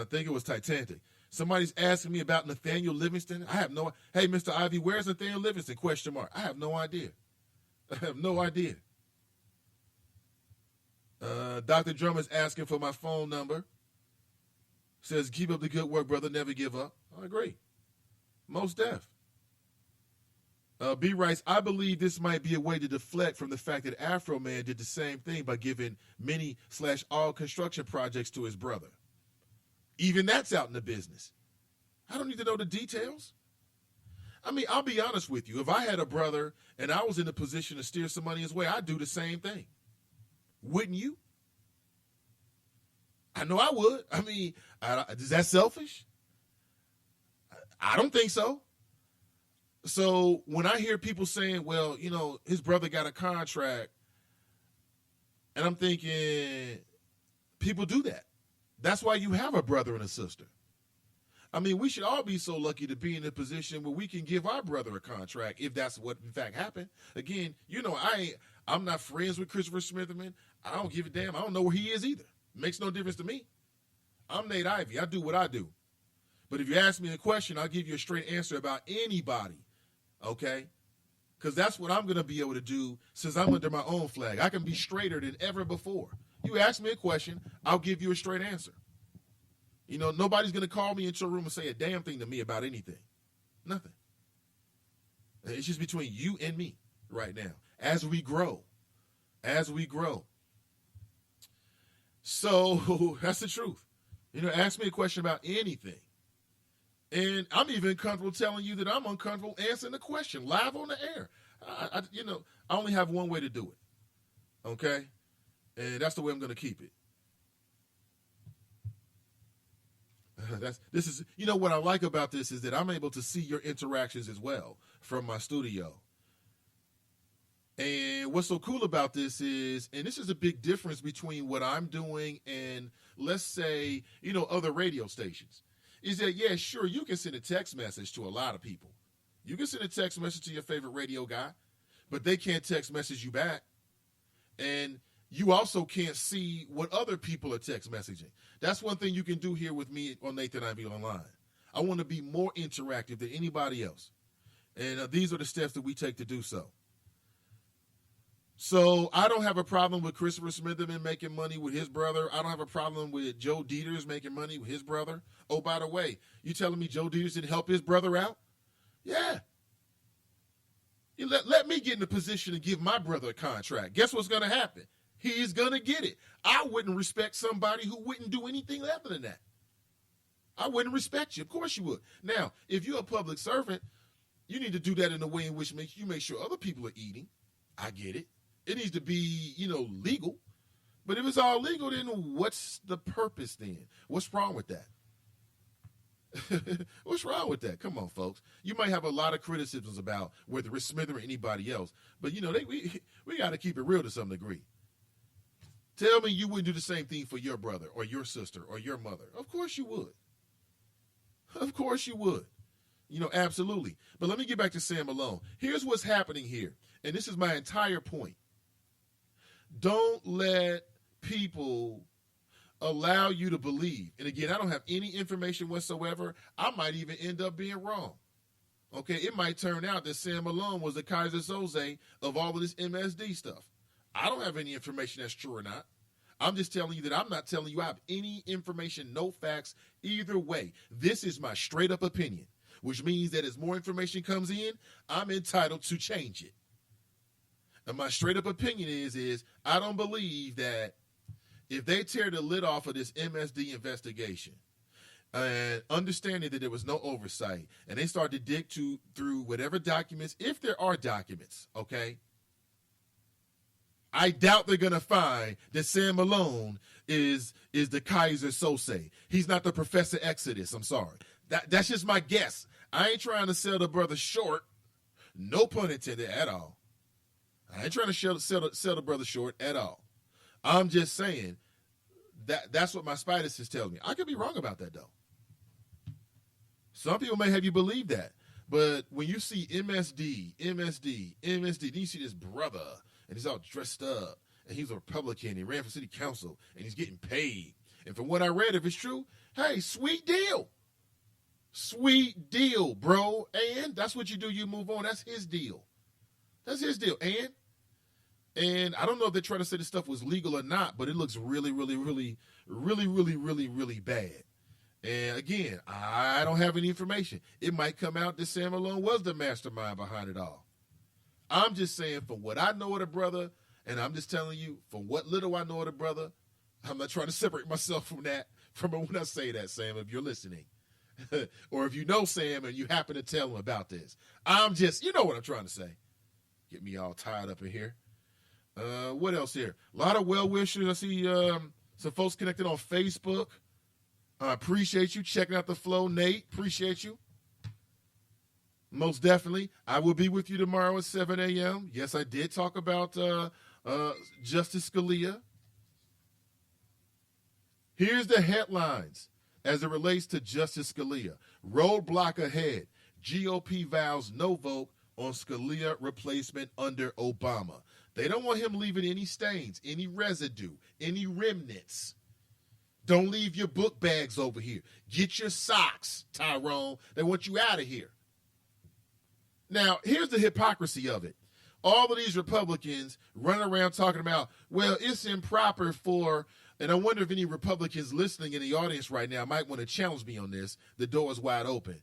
think it was Titanic. Somebody's asking me about Nathaniel Livingston. I have no. Hey, Mr. Ivey, where's Nathaniel Livingston? Question mark. I have no idea. I have no idea. Dr. Drummond's asking for my phone number. Says, keep up the good work, brother. Never give up. I agree. Most def. B writes, I believe this might be a way to deflect from the fact that Afro Man did the same thing by giving many/all construction projects to his brother. Even that's out in the business. I don't need to know the details. I mean, I'll be honest with you. If I had a brother and I was in a position to steer some money his way, I'd do the same thing. Wouldn't you? I know I would. I mean, is that selfish? I don't think so. So when I hear people saying, well, you know, his brother got a contract, and I'm thinking, people do that. That's why you have a brother and a sister. I mean, we should all be so lucky to be in a position where we can give our brother a contract if that's what in fact happened. Again, you know, I'm not friends with Christopher Smitherman. I don't give a damn. I don't know where he is either. Makes no difference to me. I'm Nate Ivey. I do what I do. But if you ask me a question, I'll give you a straight answer about anybody, okay? Because that's what I'm going to be able to do since I'm under my own flag. I can be straighter than ever before. You ask me a question, I'll give you a straight answer. You know, nobody's going to call me into a room and say a damn thing to me about anything. Nothing. It's just between you and me right now as we grow. As we grow. So that's the truth. You know, ask me a question about anything. And I'm even comfortable telling you that I'm uncomfortable answering the question live on the air. I only have one way to do it. Okay? And that's the way I'm going to keep it. This is, you know, what I like about this is that I'm able to see your interactions as well from my studio. And what's so cool about this is, and this is a big difference between what I'm doing and, let's say, you know, other radio stations, is that, yeah, sure, you can send a text message to a lot of people. You can send a text message to your favorite radio guy, but they can't text message you back. And you also can't see what other people are text messaging. That's one thing you can do here with me on Nathan Ivey Online. I want to be more interactive than anybody else. And these are the steps that we take to do so. So I don't have a problem with Christopher Smitherman making money with his brother. I don't have a problem with Joe Dieters making money with his brother. Oh, by the way, you telling me Joe Dieters didn't help his brother out? Yeah. You let me get in a position to give my brother a contract. Guess what's going to happen? He's going to get it. I wouldn't respect somebody who wouldn't do anything other than that. I wouldn't respect you. Of course you would. Now, if you're a public servant, you need to do that in a way in which you make sure other people are eating. I get it. It needs to be, you know, legal. But if it's all legal, then what's the purpose then? What's wrong with that? What's wrong with that? Come on, folks. You might have a lot of criticisms about whether it's Smither or anybody else. But, you know, we got to keep it real to some degree. Tell me you wouldn't do the same thing for your brother or your sister or your mother. Of course you would. Of course you would. You know, absolutely. But let me get back to Sam Malone. Here's what's happening here. And this is my entire point. Don't let people allow you to believe. And again, I don't have any information whatsoever. I might even end up being wrong. Okay, it might turn out that Sam Malone was the Kaiser Soze of all of this MSD stuff. I don't have any information that's true or not. I'm just telling you that I'm not telling you I have any information, no facts, either way. This is my straight up opinion, which means that as more information comes in, I'm entitled to change it. And my straight up opinion is I don't believe that if they tear the lid off of this MSD investigation and understanding that there was no oversight and they start to dig through whatever documents, if there are documents, okay, I doubt they're going to find that Sam Malone is the Kaiser Sose. He's not the Professor Exodus. I'm sorry. That's just my guess. I ain't trying to sell the brother short. No pun intended at all. I ain't trying to sell the brother short at all. I'm just saying that's what my spider sense tells me. I could be wrong about that, though. Some people may have you believe that. But when you see MSD, then you see this brother, and he's all dressed up, and he's a Republican, he ran for city council, and he's getting paid. And from what I read, if it's true, Hey, sweet deal. Sweet deal, bro. And that's what you do. You move on. That's his deal. That's his deal. And I don't know if they're trying to say this stuff was legal or not, but it looks really, really, really, really, really, really, really bad. And again, I don't have any information. It might come out that Sam Malone was the mastermind behind it all. I'm just saying, from what I know of the brother, and I'm just telling you, from what little I know of the brother, I'm not trying to separate myself from that, from when I say that, Sam, if you're listening. Or if you know Sam and you happen to tell him about this. I'm just, you know what I'm trying to say. Get me all tied up in here. What else here? A lot of well wishers. I see some folks connected on Facebook. I appreciate you checking out the flow, Nate. Appreciate you. Most definitely. I will be with you tomorrow at 7 a.m. Yes, I did talk about Justice Scalia. Here's the headlines as it relates to Justice Scalia. Roadblock ahead. GOP vows no vote on Scalia replacement under Obama. They don't want him leaving any stains, any residue, any remnants. Don't leave your book bags over here. Get your socks, Tyrone. They want you out of here. Now, here's the hypocrisy of it. All of these Republicans run around talking about, well, it's improper for, and I wonder if any Republicans listening in the audience right now might want to challenge me on this. The door is wide open.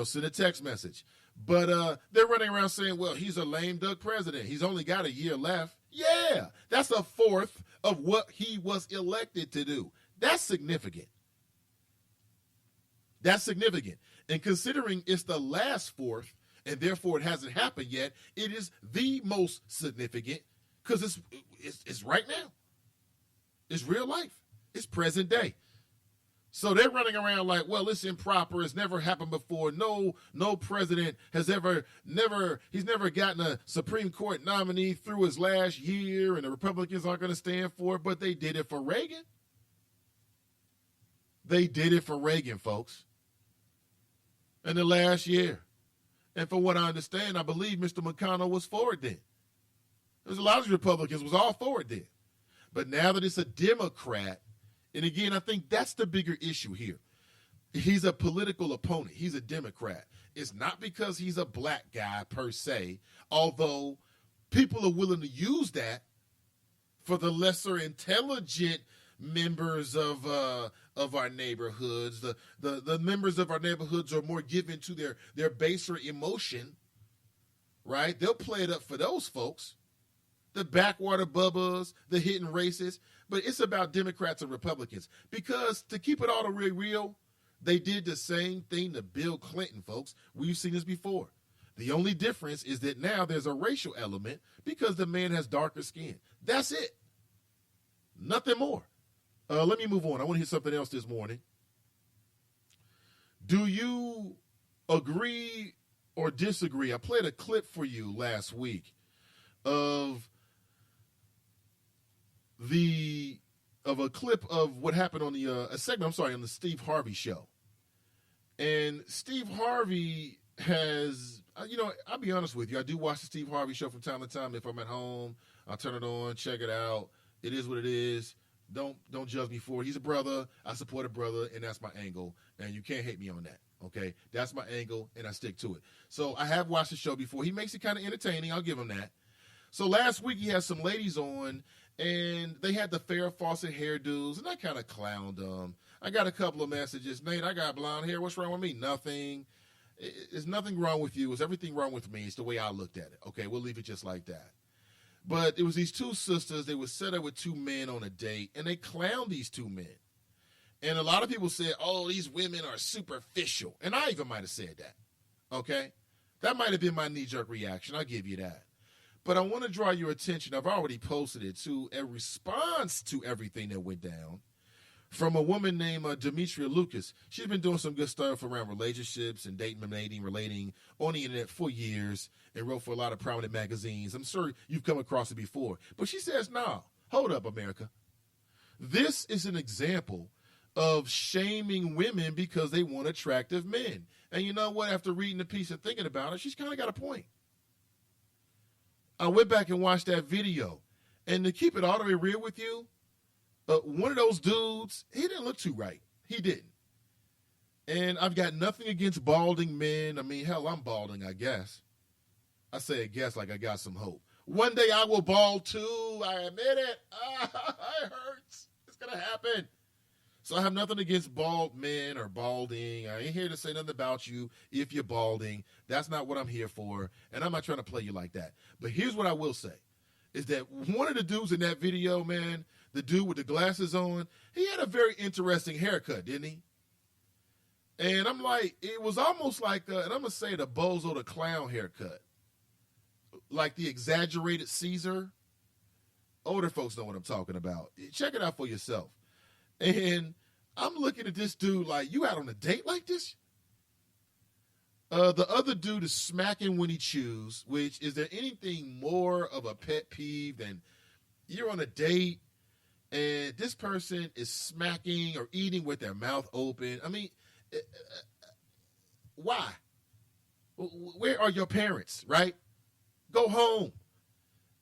Send a text message. But they're running around saying, well, he's a lame duck president. He's only got a year left. Yeah, that's a fourth of what he was elected to do. That's significant. That's significant. And considering it's the last fourth, and therefore it hasn't happened yet, it is the most significant because it's right now. It's real life. It's present day. So they're running around like, well, it's improper. It's never happened before. No president has he's never gotten a Supreme Court nominee through his last year, and the Republicans aren't going to stand for it, but they did it for Reagan. They did it for Reagan, folks, in the last year. And from what I understand, I believe Mr. McConnell was for it then. There's a lot of Republicans was all for it then. But now that it's a Democrat, and again, I think that's the bigger issue here. He's a political opponent. He's a Democrat. It's not because he's a black guy per se, although people are willing to use that for the lesser intelligent members of our neighborhoods. The members of our neighborhoods are more given to their baser emotion, right? They'll play it up for those folks. The backwater bubbas, the hidden racists. But it's about Democrats and Republicans. Because to keep it all the way real, they did the same thing to Bill Clinton, folks. We've seen this before. The only difference is that now there's a racial element because the man has darker skin. That's it. Nothing more. Let me move on. I want to hear something else this morning. Do you agree or disagree? I played a clip for you last week of a clip of what happened on on the Steve Harvey show. And Steve Harvey has, I'll be honest with you. I do watch the Steve Harvey show from time to time. If I'm at home, I'll turn it on, check it out. It is what it is. Don't judge me for it. He's a brother. I support a brother, and that's my angle. And you can't hate me on that, okay? That's my angle, and I stick to it. So I have watched the show before. He makes it kind of entertaining. I'll give him that. So last week he had some ladies on, and they had the Farrah Fawcett hairdos, and I kind of clowned them. I got a couple of messages. Nate, I got blonde hair. What's wrong with me? Nothing. There's nothing wrong with you. It's everything wrong with me. It's the way I looked at it. Okay, we'll leave it just like that. But it was these two sisters. They were set up with two men on a date, and they clowned these two men. And a lot of people said, oh, these women are superficial. And I even might have said that. Okay? That might have been my knee-jerk reaction. I'll give you that. But I want to draw your attention. I've already posted it to a response to everything that went down from a woman named Demetria Lucas. She's been doing some good stuff around relationships and dating, relating on the internet for years and wrote for a lot of prominent magazines. I'm sure you've come across it before. But she says, no, hold up, America. This is an example of shaming women because they want attractive men. And you know what? After reading the piece and thinking about it, she's kind of got a point. I went back and watched that video. And to keep it all the way real with you, one of those dudes, he didn't look too right. He didn't. And I've got nothing against balding men. I mean, hell, I'm balding, I guess. I say I guess like I got some hope. One day I will bald too. I admit it. It hurts. It's going to happen. So I have nothing against bald men or balding. I ain't here to say nothing about you if you're balding. That's not what I'm here for. And I'm not trying to play you like that. But here's what I will say. Is that one of the dudes in that video, man, the dude with the glasses on, he had a very interesting haircut, didn't he? And I'm like, it was almost like, and I'm going to say the Bozo the Clown haircut. Like the exaggerated Caesar. Older folks know what I'm talking about. Check it out for yourself. And I'm looking at this dude like, you out on a date like this? The other dude is smacking when he chews, which is there anything more of a pet peeve than you're on a date and this person is smacking or eating with their mouth open? I mean, why? Where are your parents, right? Go home.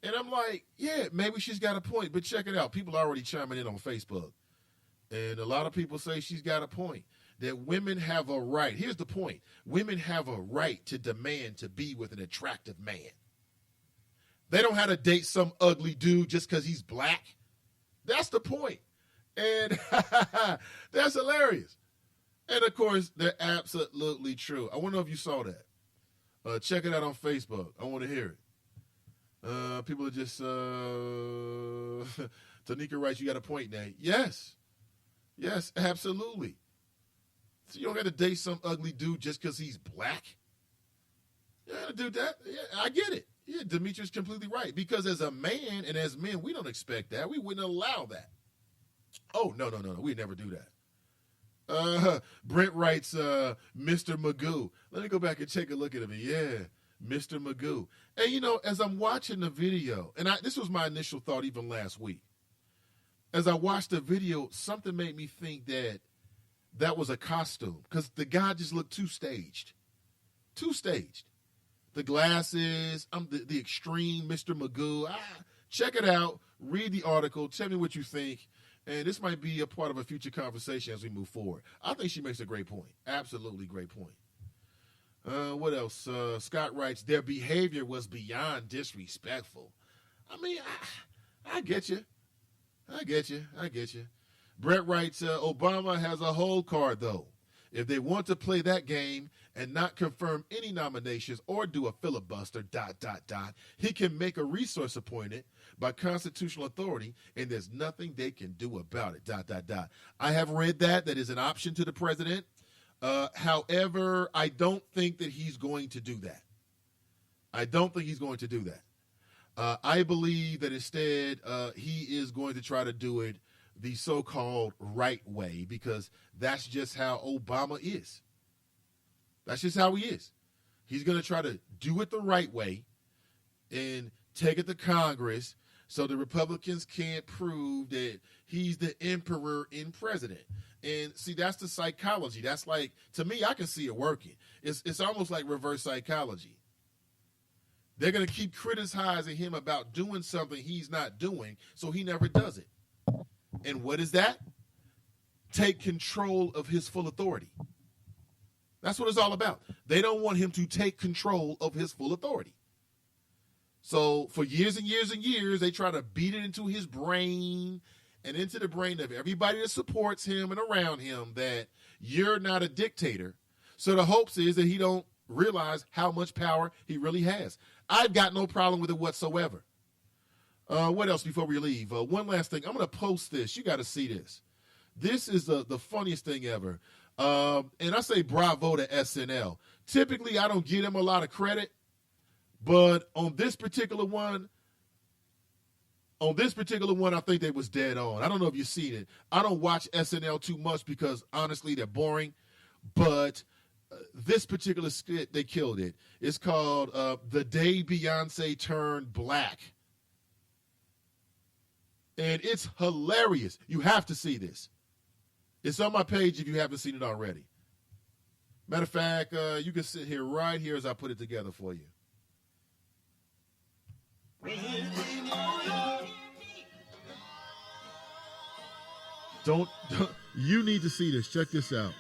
And I'm like, yeah, maybe she's got a point, but check it out. People are already chiming in on Facebook. And a lot of people say she's got a point, that women have a right. Here's the point. Women have a right to demand to be with an attractive man. They don't have to date some ugly dude just because he's black. That's the point. And that's hilarious. And, of course, they're absolutely true. I want to know if you saw that. Check it out on Facebook. I want to hear it. People are just, Tanika writes, you got a point, Nate. Yes. Yes, absolutely. So you don't have to date some ugly dude just because he's black? You don't have to do that. Yeah, I get it. Yeah, Demetrius completely right. Because as a man and as men, we don't expect that. We wouldn't allow that. Oh, no. We'd never do that. Brent writes, Mr. Magoo. Let me go back and take a look at him. Yeah, Mr. Magoo. And, you know, as I'm watching the video, and this was my initial thought even last week. As I watched the video, something made me think that was a costume because the guy just looked too staged. Too staged. The glasses, the extreme Mr. Magoo. Check it out. Read the article. Tell me what you think. And this might be a part of a future conversation as we move forward. I think she makes a great point. Absolutely great point. What else? Scott writes, their behavior was beyond disrespectful. I mean, I get you. I get you. Brett writes, Obama has a hold card, though. If they want to play that game and not confirm any nominations or do a filibuster, ... he can make a resource appointed by constitutional authority, and there's nothing they can do about it, ... I have read that is an option to the president. However, I don't think that he's going to do that. I believe that instead he is going to try to do it the so-called right way because that's just how Obama is. That's just how he is. He's going to try to do it the right way and take it to Congress so the Republicans can't prove that he's the emperor in president. And see, that's the psychology. That's like, to me, I can see it working. It's almost like reverse psychology. They're going to keep criticizing him about doing something he's not doing, so he never does it. And what is that? Take control of his full authority. That's what it's all about. They don't want him to take control of his full authority. So for years and years and years, they try to beat it into his brain and into the brain of everybody that supports him and around him that you're not a dictator. So the hopes is that he don't realize how much power he really has. I've got no problem with it whatsoever. What else before we leave? One last thing. I'm going to post this. You got to see this. This is the funniest thing ever. And I say bravo to SNL. Typically, I don't give them a lot of credit. But on this particular one, I think they was dead on. I don't know if you've seen it. I don't watch SNL too much because, honestly, they're boring. But this particular skit, they killed it. It's called The Day Beyonce Turned Black. And it's hilarious. You have to see this. It's on my page if you haven't seen it already. Matter of fact, you can sit here right here as I put it together for you. Don't you need to see this. Check this out.